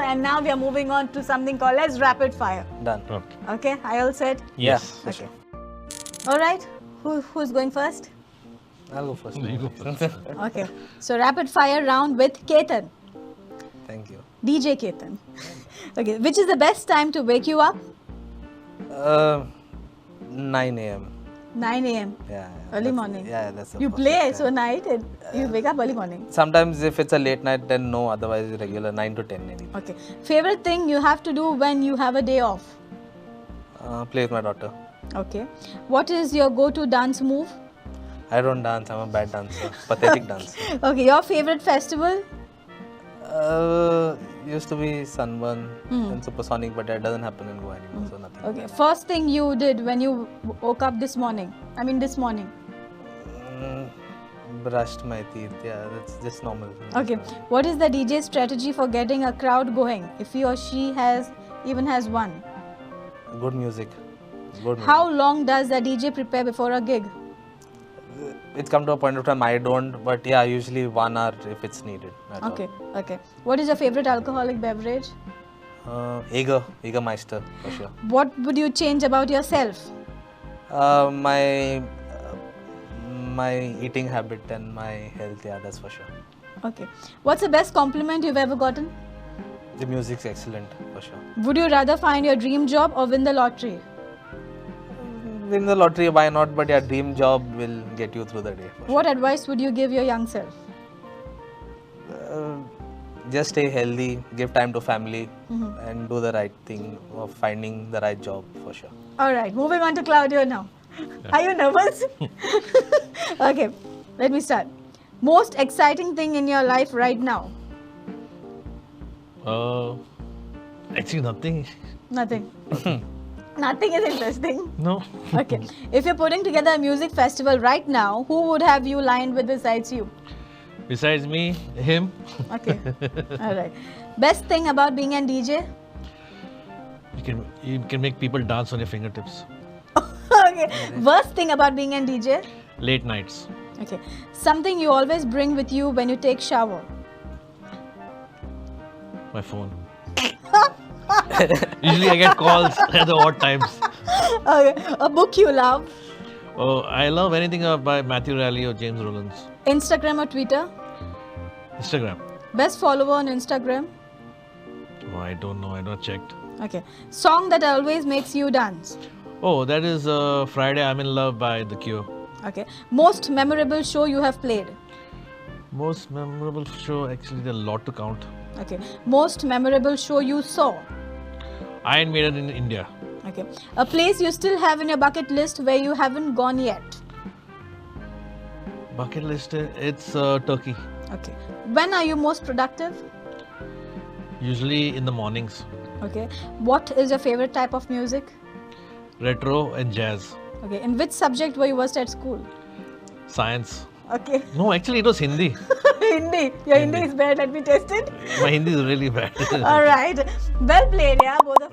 and now we are moving on to something called as rapid fire. Done. Okay. Okay, are you all set? Yes. Yeah, for sure. All right. Who's going first? I'll go first. You go first. Okay. So rapid fire round with Ketan, Thank you. DJ Ketan. Okay. Which is the best time to wake you up? 9 a.m. 9 a.m. Yeah. Early that's- morning. Yeah, that's the You perfect play time. so night and you wake up early morning. Sometimes if it's a late night, then no. Otherwise, regular 9 to 10 maybe. Okay. Favorite thing you have to do when you have a day off? Play with my daughter. Okay. What is your go-to dance move? I don't dance. I'm a bad dancer. Pathetic dancer. Okay. Your favorite festival? Used to be Sunburn and Supersonic, but that doesn't happen in Goa anymore. So nothing. Okay. First thing you did when you woke up this morning? This morning. Brushed my teeth. Yeah, that's just normal. Okay. What is the DJ strategy for getting a crowd going? If he or she even has one. Good music. Good music. How long does the DJ prepare before a gig? It's come to a point of time I don't, but yeah, usually 1 hour if it's needed. That's all. Okay. Okay. What is your favorite alcoholic beverage? Jägermeister for sure. What would you change about yourself? My eating habit and my health, yeah, that's for sure. Okay. What's the best compliment you've ever gotten? The music's excellent for sure. Would you rather find your dream job or win the lottery? Win the lottery, why not? But yeah, dream job will get you through the day. For What advice would you give your young self? sure. Just stay healthy, give time to family, and do the right thing of finding the right job for sure. All right, moving on to Claudio now. Are you nervous? Okay, let me start. Most exciting thing in your life right now? Actually, nothing. Nothing. Nothing is interesting. No. Okay. If you're putting together a music festival right now, who would have you lined with besides you? Besides me, him. Okay. All right. Best thing about being a DJ? You can make people dance on your fingertips. Okay. Worst thing about being a DJ? Late nights. Okay. Something you always bring with you when you take shower? My phone. Usually I get calls at the odd times. Okay. A book you love? Oh, I love anything by Matthew Raleigh or James Rollins. Instagram or Twitter? Instagram. Best follower on Instagram? Oh, I don't know. I not checked. Okay. Song that always makes you dance? Oh, that is Friday I'm in Love by The Cure. Okay. Most memorable show you have played? Most memorable show, actually, there are a lot to count. Okay. Most memorable show you saw? Iron Maiden in India. Okay. A place you still have in your bucket list where you haven't gone yet? Bucket list, it's Turkey. Okay. When are you most productive? Usually in the mornings. Okay. What is your favorite type of music? Retro and jazz. Okay. In which subject were you worst at school? Science. Okay. No, actually it was Hindi. Hindi. Your Hindi is bad. Let me test it. My Hindi is really bad. All right. Well played, yeah, both